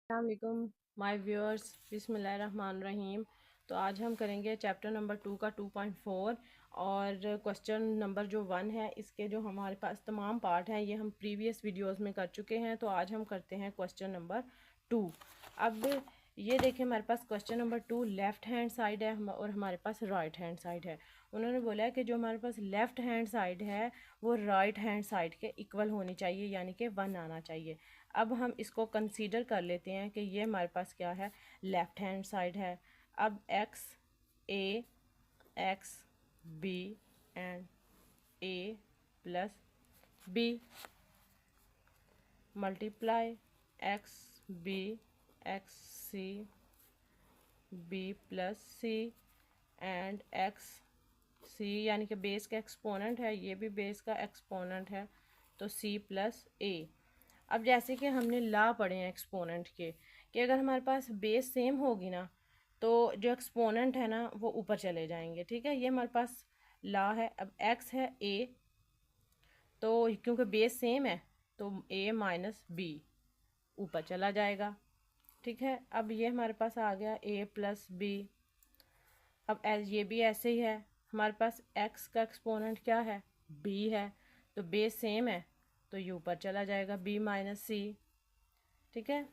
अस्सलामुअलैकुम my viewers, बिस्मिल्लाहिर्रहमानिर्रहीम। तो आज हम करेंगे चैप्टर नंबर 2 का 2.4 और क्वेश्चन नंबर जो 1 है इसके जो हमारे पास तमाम पार्ट हैं ये हम प्रीवियस वीडियोस में कर चुके हैं। तो आज हम करते हैं क्वेश्चन नंबर 2। अब ये देखें, हमारे पास question number 2 left hand side है और हमारे पास राइट हैंड साइड है। उन्होंने बोला है कि जो हमारे पास लेफ़्ट हैंड साइड है वो राइट हैंड साइड के इक्वल होनी चाहिए, यानी कि 1 आना चाहिए। अब हम इसको कंसीडर कर लेते हैं कि ये हमारे पास क्या है, लेफ़्ट हैंड साइड है। अब X A X B and A plus B multiply X B X C B plus C and X C, यानी कि बेस का एक्सपोनेंट है, ये भी बेस का एक्सपोनेंट है, तो सी प्लस ए। अब जैसे कि हमने ला पढ़े हैं एक्सपोनेंट के कि अगर हमारे पास बेस सेम होगी ना तो जो एक्सपोनेंट है ना वो ऊपर चले जाएंगे। ठीक है, ये हमारे पास ला है। अब एक्स है ए, तो क्योंकि बेस सेम है तो ए माइनस बी ऊपर चला जाएगा। ठीक है, अब ये हमारे पास आ गया ए प्लस बी। अब ये भी ऐसे ही है, हमारे पास एक्स का एक्सपोनेंट क्या है, बी है, तो बेस सेम है तो ये ऊपर चला जाएगा, बी माइनस सी। ठीक है,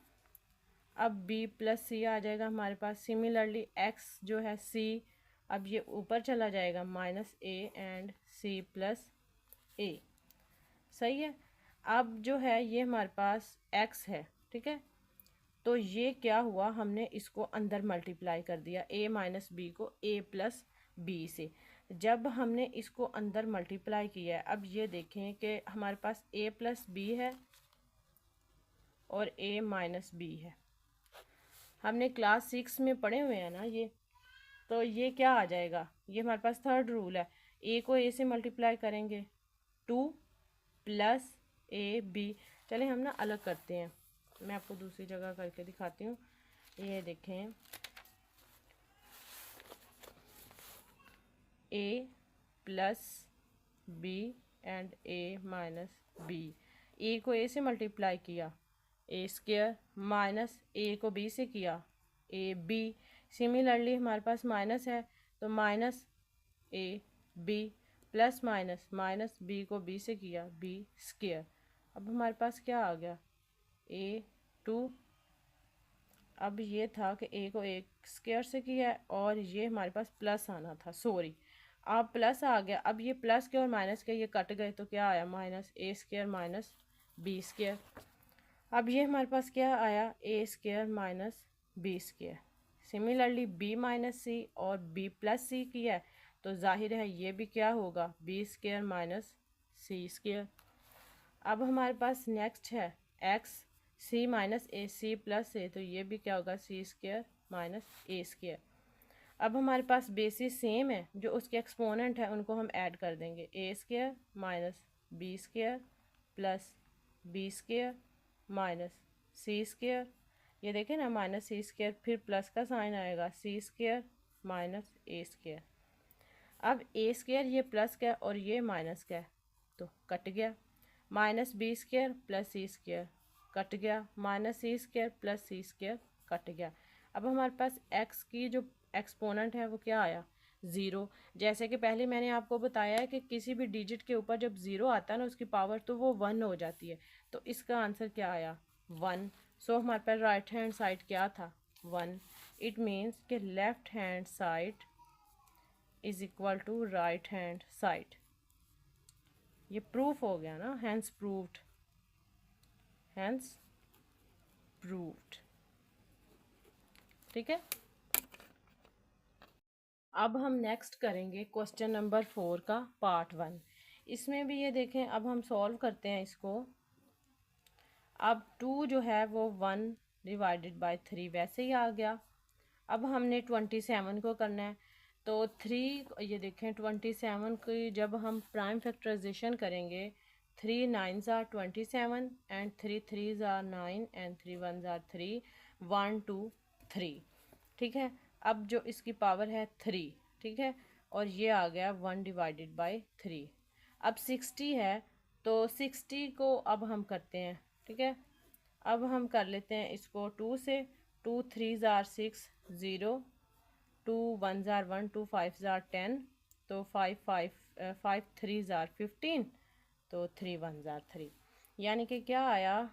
अब b प्लस सी आ जाएगा हमारे पास। सिमिलरली x जो है c, अब ये ऊपर चला जाएगा, minus A and c plus A. सही है। अब जो है ये हमारे पास x है, ठीक है, तो ये क्या हुआ, हमने इसको अंदर मल्टीप्लाई कर दिया a माइनस बी को a प्लस बी से। जब हमने इसको अंदर मल्टीप्लाई किया है, अब ये देखें कि हमारे पास a प्लस बी है और a माइनस बी है। हमने क्लास 6 में पढ़े हुए हैं ना ये, तो ये क्या आ जाएगा, ये हमारे पास थर्ड रूल है, ए को ए से मल्टीप्लाई करेंगे 2 प्लस ए बी। चले हम ना अलग करते हैं, मैं आपको दूसरी जगह करके दिखाती हूँ। ये देखें, A plus B and A minus B. A को ए से मल्टीप्लाई किया ए स्क्वायर, माइनस ए को बी से किया ए बी। सिमिलरली हमारे पास माइनस है तो minus A B, plus minus minus B को बी से किया बी स्क्वायर। अब हमारे पास क्या आ गया, ए 2। अब ये था कि ए को ए स्क्वायर से किया है और ये हमारे पास प्लस आना था, सॉरी, अब प्लस आ गया। अब ये प्लस के और माइनस के ये कट गए तो क्या आया, minus A square minus B square. अब ये हमारे पास क्या आया, A square minus B square. Similarly B minus C और बी प्लस सी किया है तो जाहिर है ये भी क्या होगा, B square minus C square. अब हमारे पास नेक्स्ट है एक्स सी माइनस ए सी प्लस ए, तो ये भी क्या होगा, सी स्क्वायर माइनस ए स्क्वायर। अब हमारे पास बेसिस सेम है, जो उसके एक्सपोनेंट है उनको हम ऐड कर देंगे, A square minus B square plus B square minus C square. ये देखें ना, माइनस सी स्क्वायर फिर प्लस का साइन आएगा, C square minus A square. अब ए स्क्वायर ये प्लस का है और ये माइनस का है तो कट गया, माइनस बी स्क्वायर प्लस सी स्क्वायर कट गया, माइनस सी स्क्वायर प्लस सी स्क्वायर कट गया। अब हमारे पास एक्स की जो एक्सपोनेंट है वो क्या आया, ज़ीरो। जैसे कि पहले मैंने आपको बताया है कि किसी भी डिजिट के ऊपर जब ज़ीरो आता है ना उसकी पावर, तो वो 1 हो जाती है, तो इसका आंसर क्या आया, 1। सो हमारे पास राइट हैंड साइड क्या था, 1। इट मीन्स कि left hand side is equal to right hand side. ये प्रूफ हो गया ना, हैंस प्रूव्ड, हैंस प्रूव्ड। ठीक है, अब हम नेक्स्ट करेंगे क्वेश्चन नंबर 4 का पार्ट 1। इसमें भी ये देखें, अब हम सॉल्व करते हैं इसको। अब 2 जो है वो 1 डिवाइडेड बाय 3 वैसे ही आ गया। अब हमने 27 को करना है, तो 3, ये देखें 27 की जब हम प्राइम फैक्टराइजेशन करेंगे, 3 9s are 27 and 3 3s are 9 and 3 1s are 3, 1 2 3। ठीक है, अब जो इसकी पावर है 3, ठीक है, और ये आ गया 1 डिवाइडेड बाय 3। अब 60 है तो 60 को अब हम करते हैं, ठीक है। अब हम कर लेते हैं इसको 2 से। 2 3 ज़ार 6 0, 2 1 ज़ार 1, 2 5 ज़ार 10, तो 5 3 ज़ार 15, तो 3 1 ज़ार 3, यानी कि क्या आया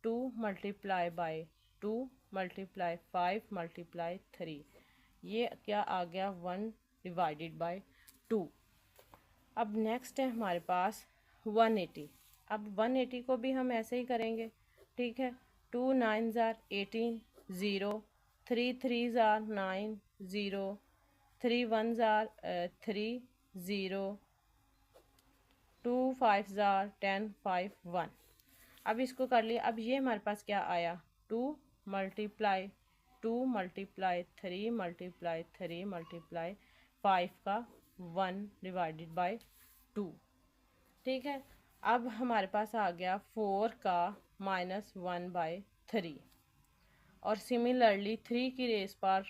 2 मल्टीप्लाई बाय 2 मल्टीप्लाई 5 मल्टीप्लाई 3, ये क्या आ गया 1 डिवाइडेड बाय 2। अब नेक्स्ट है हमारे पास 180। अब 180 को भी हम ऐसे ही करेंगे, ठीक है। 2 9 ज़ार 18 0, 3 3 ज़ार 9 0, 3 1 ज़ार 3 0, 2 5 ज़ार 10 5 1। अब इसको कर लिया। अब ये हमारे पास क्या आया 2 मल्टीप्लाई 2 मल्टीप्लाई 3 मल्टीप्लाई 3 मल्टीप्लाई 5 का 1 डिवाइडेड बाय 2, ठीक है। अब हमारे पास आ गया 4 का -1/3, और सिमिलरली 3 की रेस पर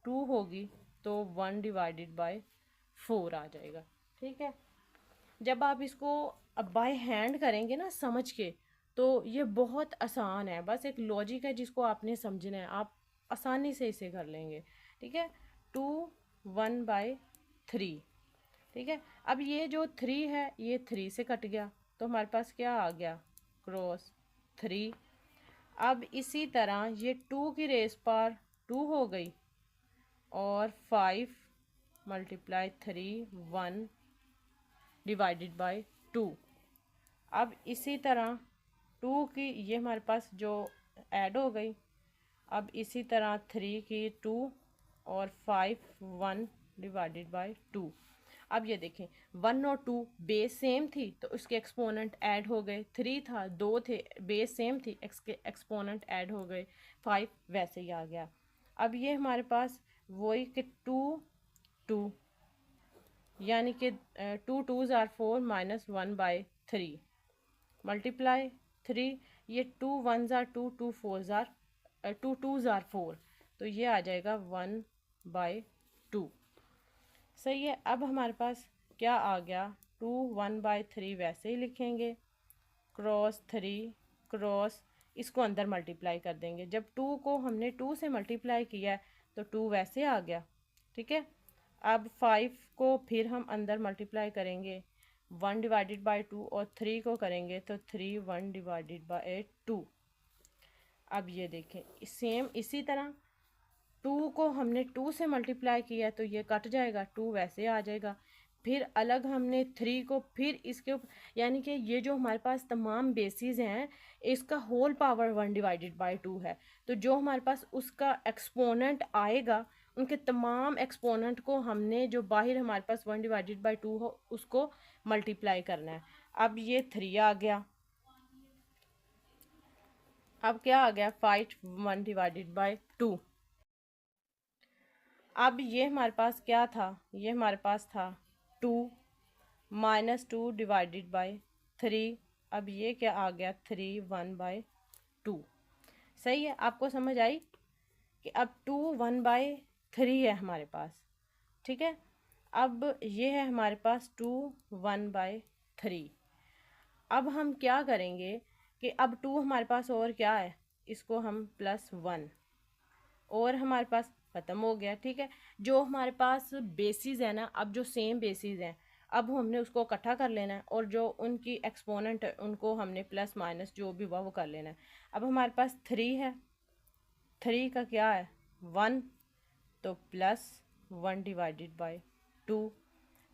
2 होगी तो 1 डिवाइडेड बाय 4 आ जाएगा, ठीक है। जब आप इसको अब बाय हैंड करेंगे ना समझ के, तो ये बहुत आसान है, बस एक लॉजिक है जिसको आपने समझना है, आप आसानी से इसे कर लेंगे, ठीक है। 2 1/3, ठीक है। अब ये जो 3 है ये 3 से कट गया, तो हमारे पास क्या आ गया क्रॉस 3। अब इसी तरह ये 2 की रेस पर 2 हो गई, और 5 मल्टीप्लाई 3 1 डिवाइडेड बाय 2। अब इसी तरह 2 की ये हमारे पास जो ऐड हो गई। अब इसी तरह 3 की 2 और 5 1 डिवाइडेड बाय 2। अब ये देखें 1 और 2 बेस सेम थी तो उसके एक्सपोनेंट ऐड हो गए, 3 था 2 थे बेस सेम थी एक्सपोनेंट ऐड हो गए, 5 वैसे ही आ गया। अब ये हमारे पास वही कि 2 2, यानी कि 2 2 ज़ार 4 -1/3 मल्टीप्लाई 3, ये 2 1 ज़ार 2, 2 4 ज़ार 2 2 ज़ार 4, तो ये आ जाएगा 1/2, सही है। अब हमारे पास क्या आ गया 2 1/3 वैसे ही लिखेंगे, क्रॉस 3 क्रॉस, इसको अंदर मल्टीप्लाई कर देंगे। जब 2 को हमने 2 से मल्टीप्लाई किया है तो 2 वैसे आ गया, ठीक है। अब 5 को फिर हम अंदर मल्टीप्लाई करेंगे 1 डिवाइडेड बाय 2, और 3 को करेंगे तो 3 1 डिवाइडेड बाय 2। अब ये देखें सेम इसी तरह 2 को हमने 2 से मल्टीप्लाई किया तो ये कट जाएगा, 2 वैसे आ जाएगा। फिर अलग हमने 3 को फिर इसके यानी कि ये जो हमारे पास तमाम बेसिस हैं इसका होल पावर 1 डिवाइडेड बाय 2 है, तो जो हमारे पास उसका एक्सपोनेंट आएगा उनके तमाम एक्सपोनेंट को हमने जो बाहर हमारे पास 1 डिवाइडेड बाय 2 हो उसको मल्टीप्लाई करना है। अब ये 3 आ गया, अब क्या आ गया 5 1 डिवाइडेड बाय 2। अब ये हमारे पास क्या था, ये हमारे पास था 2 -2 डिवाइडेड बाय 3। अब ये क्या आ गया 3 1/2, सही है। आपको समझ आई कि अब 2 1/3 है हमारे पास, ठीक है। अब ये है हमारे पास 2 1/3। अब हम क्या करेंगे कि अब 2 हमारे पास और क्या है, इसको हम +1, और हमारे पास ख़त्म हो गया, ठीक है। जो हमारे पास बेसिस है ना, अब जो सेम बेसिस हैं अब हमने उसको इकट्ठा कर लेना है, और जो उनकी एक्सपोनेंट है उनको हमने प्लस माइनस जो भी हुआ वो कर लेना है। अब हमारे पास 3 है, 3 का क्या है 1, तो +1 डिवाइडेड बाय 2,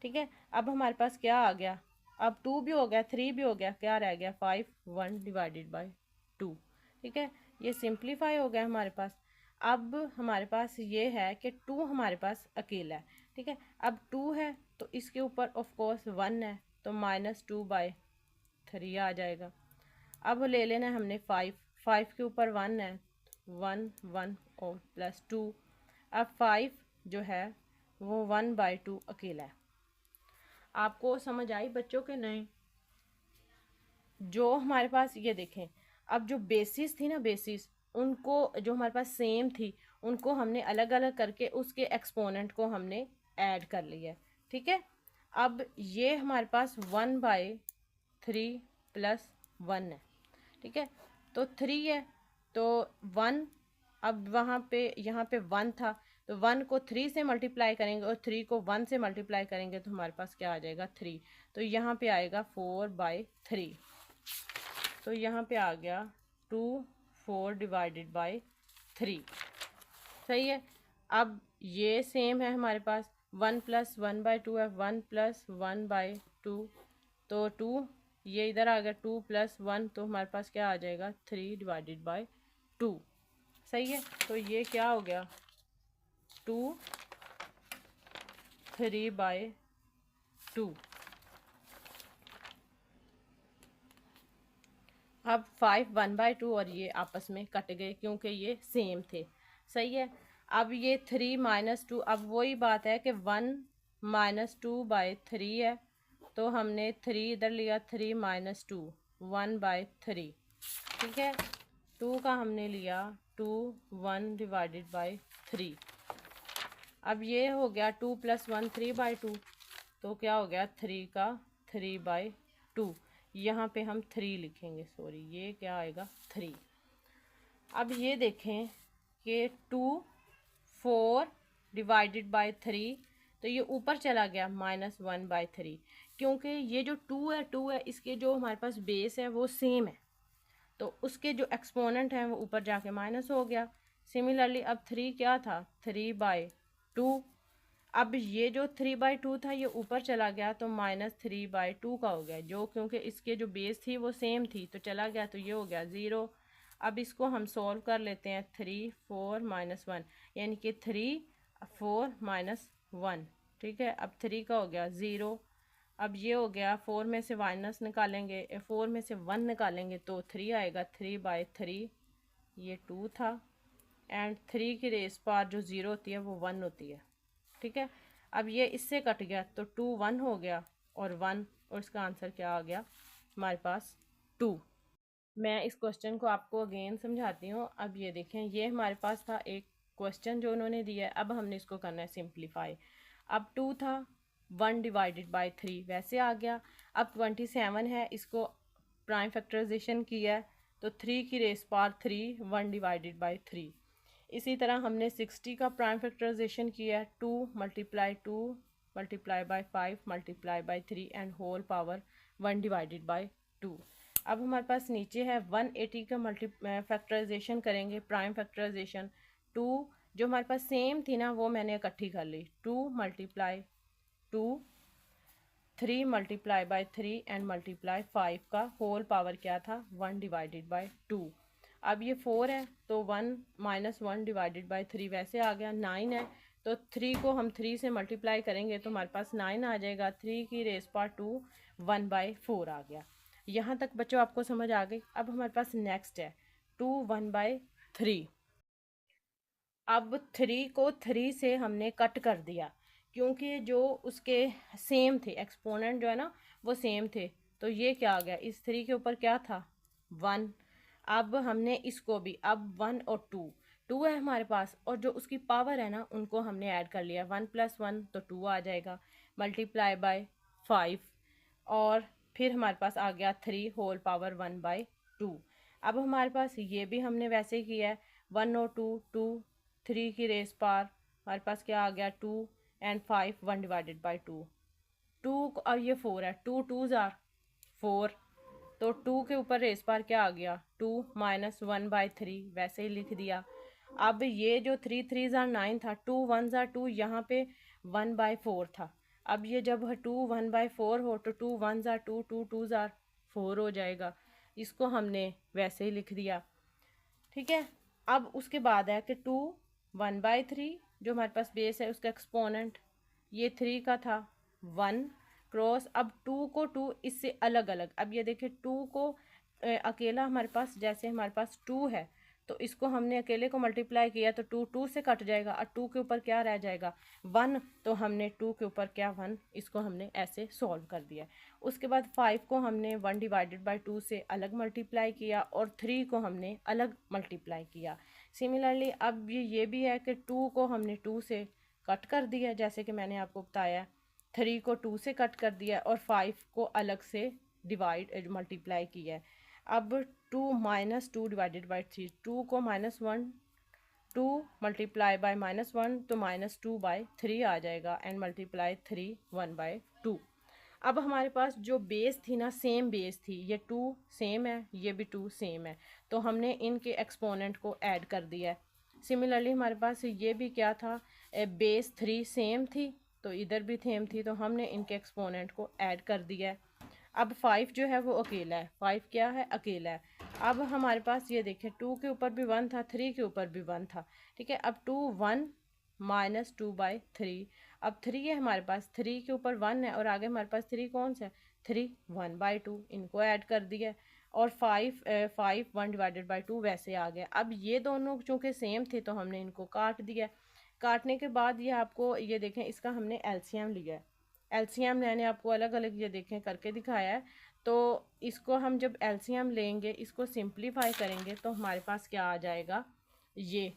ठीक है। अब हमारे पास क्या आ गया, अब 2 भी हो गया 3 भी हो गया, क्या रह गया 5 1 डिवाइडेड बाय 2, ठीक है। ये सिंप्लीफाई हो गया हमारे पास। अब हमारे पास ये है कि 2 हमारे पास अकेला है, ठीक है। अब 2 है तो इसके ऊपर ऑफ कोर्स 1 है तो -2/3 आ जाएगा। अब ले लेना है हमने 5, 5 के ऊपर 1 है, 1 1 और +2। अब 5 जो है वो 1/2 अकेला है। आपको समझ आई बच्चों के नहीं? जो हमारे पास ये देखें, अब जो बेसिस थी ना, बेसिस उनको जो हमारे पास सेम थी उनको हमने अलग अलग करके उसके एक्सपोनेंट को हमने ऐड कर लिया, ठीक है। अब ये हमारे पास 1/3 +1 है, ठीक है। तो 3 है तो 1, अब वहाँ पे यहाँ पे 1 था, तो 1 को 3 से मल्टीप्लाई करेंगे और 3 को 1 से मल्टीप्लाई करेंगे तो हमारे पास क्या आ जाएगा 3। तो यहाँ पे आएगा 4/3। तो यहाँ पे आ गया 2 4 डिवाइडेड बाई 3। सही है। अब ये सेम है हमारे पास 1 + 1/2 है, 1 + 1/2, तो 2 ये इधर आ गया 2 + 1, तो हमारे पास क्या आ जाएगा 3 डिवाइडेड बाई 2। सही है। तो ये क्या हो गया 2 3/2। अब 5 1/2 और ये आपस में कट गए क्योंकि ये सेम थे। सही है। अब ये 3 - 2, अब वही बात है कि 1 - 2/3 है, तो हमने 3 इधर लिया, 3 - 2 1/3। ठीक है। 2 का हमने लिया 2 1 डिवाइडेड बाई 3। अब ये हो गया 2 + 1 3/2, तो क्या हो गया 3 का 3/2। यहाँ पे हम 3 लिखेंगे, सॉरी ये क्या आएगा 3। अब ये देखें कि 2 4 डिवाइडेड बाई 3, तो ये ऊपर चला गया -1/3, क्योंकि ये जो 2 है इसके जो हमारे पास बेस है वो सेम है, तो उसके जो एक्सपोनेंट हैं वो ऊपर जाके माइनस हो गया। सिमिलरली अब 3 क्या था 3/2। अब ये जो 3/2 था ये ऊपर चला गया तो -3/2 का हो गया, जो क्योंकि इसके जो बेस थी वो सेम थी तो चला गया, तो ये हो गया 0। अब इसको हम सॉल्व कर लेते हैं, 3 4 -1 यानी कि 3 4 -1। ठीक है। अब 3 का हो गया 0। अब ये हो गया 4 में से माइनस निकालेंगे, 4 में से 1 निकालेंगे तो 3 आएगा, 3/3। ये 2 था, एंड 3 की रेस पार जो 0 होती है वो 1 होती है। ठीक है। अब ये इससे कट गया तो 2 1 हो गया और 1, और इसका आंसर क्या आ गया हमारे पास 2। मैं इस क्वेश्चन को आपको अगेन समझाती हूँ। अब ये देखें, ये हमारे पास था एक क्वेश्चन जो उन्होंने दिया है, अब हमने इसको करना है सिंप्लीफाई। अब 2 था 1 डिवाइडेड बाई 3 वैसे आ गया। अब 27 है, इसको प्राइम फैक्टराइजेशन किया है तो 3 की रेस पार 3 1 डिवाइडेड बाई 3। इसी तरह हमने 60 का प्राइम फैक्टराइजेशन किया है, 2 × 2 multiply by 5 multiply by 3 and whole power 1 divided by 2। अब हमारे पास नीचे है 180 का मल्टी फैक्टराइजेशन करेंगे, प्राइम फैक्टराइजेशन 2 जो हमारे पास सेम थी ना वो मैंने इकट्ठी कर ली, 2 × 2 3 मल्टीप्लाई बाई 3 एंड मल्टीप्लाई 5 का होल पावर क्या था 1 डिवाइडेड बाई 2। अब ये 4 है तो 1 - 1 डिवाइडेड बाई 3 वैसे आ गया। 9 है तो 3 को हम 3 से मल्टीप्लाई करेंगे तो हमारे पास 9 आ जाएगा, 3 की रेस पार 2 1/4 आ गया। यहाँ तक बच्चों आपको समझ आ गई। अब हमारे पास नेक्स्ट है 2 1/3। अब 3 को 3 से हमने कट कर दिया क्योंकि जो उसके सेम थे, एक्सपोनेंट जो है ना वो सेम थे, तो ये क्या आ गया इस 3 के ऊपर क्या था 1। अब हमने इसको भी, अब 1 और 2 है हमारे पास, और जो उसकी पावर है ना उनको हमने ऐड कर लिया, 1 + 1 तो 2 आ जाएगा मल्टीप्लाई बाय 5, और फिर हमारे पास आ गया 3 होल पावर 1/2। अब हमारे पास ये भी हमने वैसे ही किया है, 1 और 2 3 की रेस पार हमारे पास क्या आ गया 2 एंड 5 1 डिवाइडेड बाई 2। 2 अब ये 4 है, 2 2s आर 4, तो 2 के ऊपर रेस पार क्या आ गया 2 - 1/3 वैसे ही लिख दिया। अब ये जो 3 3s आर 9 था, 2 1s आर 2, यहाँ पे 1/4 था। अब ये जब 2 1/4 हो तो 2 1s आर 2 2 2s आर 4 हो जाएगा, इसको हमने वैसे ही लिख दिया। ठीक है। अब उसके बाद है कि 2 1/3 जो हमारे पास बेस है उसका एक्सपोनेंट, ये 3 का था 1 क्रॉस, अब 2 को 2 इससे अलग अलग, अब ये देखिए 2 को अकेला हमारे पास, जैसे हमारे पास 2 है तो इसको हमने अकेले को मल्टीप्लाई किया तो 2 2 से कट जाएगा और 2 के ऊपर क्या रह जाएगा 1, तो हमने 2 के ऊपर क्या 1, इसको हमने ऐसे सॉल्व कर दिया। उसके बाद 5 को हमने 1 डिवाइडेड बाई 2 से अलग मल्टीप्लाई किया और 3 को हमने अलग मल्टीप्लाई किया। सिमिलरली अब ये भी है कि 2 को हमने 2 से कट कर दिया, जैसे कि मैंने आपको बताया, 3 को 2 से कट कर दिया और 5 को अलग से डिवाइड मल्टीप्लाई किया है। अब 2 माइनस 2 डिवाइडेड बाई 3, 2 को -1, 2 मल्टीप्लाई बाय -1 तो -2/3 आ जाएगा एंड मल्टीप्लाई 3 1/2। अब हमारे पास जो बेस थी ना, सेम बेस थी, ये 2 सेम है, ये भी 2 सेम है, तो हमने इनके एक्सपोनेंट को ऐड कर दिया है। सिमिलरली हमारे पास ये भी क्या था, बेस 3 सेम थी, तो इधर भी सेम थी, तो हमने इनके एक्सपोनेंट को ऐड कर दिया है। अब 5 जो है वो अकेला है, 5 क्या है, अकेला है। अब हमारे पास ये देखें 2 के ऊपर भी 1 था, 3 के ऊपर भी 1 था, ठीक है। अब 2 1 -2/3, अब 3 है हमारे पास, 3 के ऊपर 1 है और आगे हमारे पास 3 कौन सा है, 3 1/2, इनको ऐड कर दिया और 5 1 डिवाइडेड बाई 2 वैसे आ गया। अब ये दोनों चूँकि सेम थे तो हमने इनको काट दिया। काटने के बाद ये आपको ये देखें, इसका हमने एलसीएम लिया है। एलसीएम मैंने आपको अलग अलग ये देखें करके दिखाया है। तो इसको हम जब एलसीएम लेंगे, इसको सिंप्लीफाई करेंगे तो हमारे पास क्या आ जाएगा, ये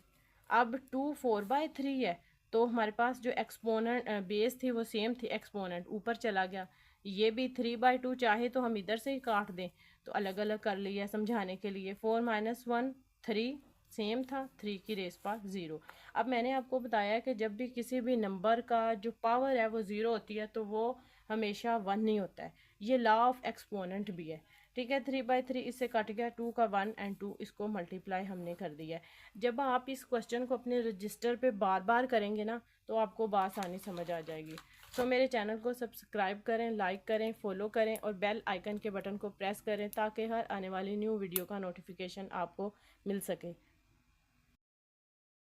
अब 2 4/3 है, तो हमारे पास जो एक्सपोनेंट बेस थी वो सेम थी, एक्सपोनेंट ऊपर चला गया। ये भी 3/2, चाहे तो हम इधर से ही काट दें, तो अलग अलग कर लिया समझाने के लिए। 4 - 1 3 सेम था, 3 की रेस पास 0। अब मैंने आपको बताया कि जब भी किसी भी नंबर का जो पावर है वो 0 होती है तो वो हमेशा 1 नहीं होता है, ये लॉ ऑफ एक्सपोनेंट भी है, ठीक है। 3/3 इससे कट गया, 2 का 1 एंड 2 इसको मल्टीप्लाई हमने कर दिया है। जब आप इस क्वेश्चन को अपने रजिस्टर पे बार बार करेंगे ना तो आपको बासानी समझ आ जाएगी। सो मेरे चैनल को सब्सक्राइब करें, लाइक करें, फॉलो करें और बेल आइकन के बटन को प्रेस करें ताकि हर आने वाली न्यू वीडियो का नोटिफिकेशन आपको मिल सके।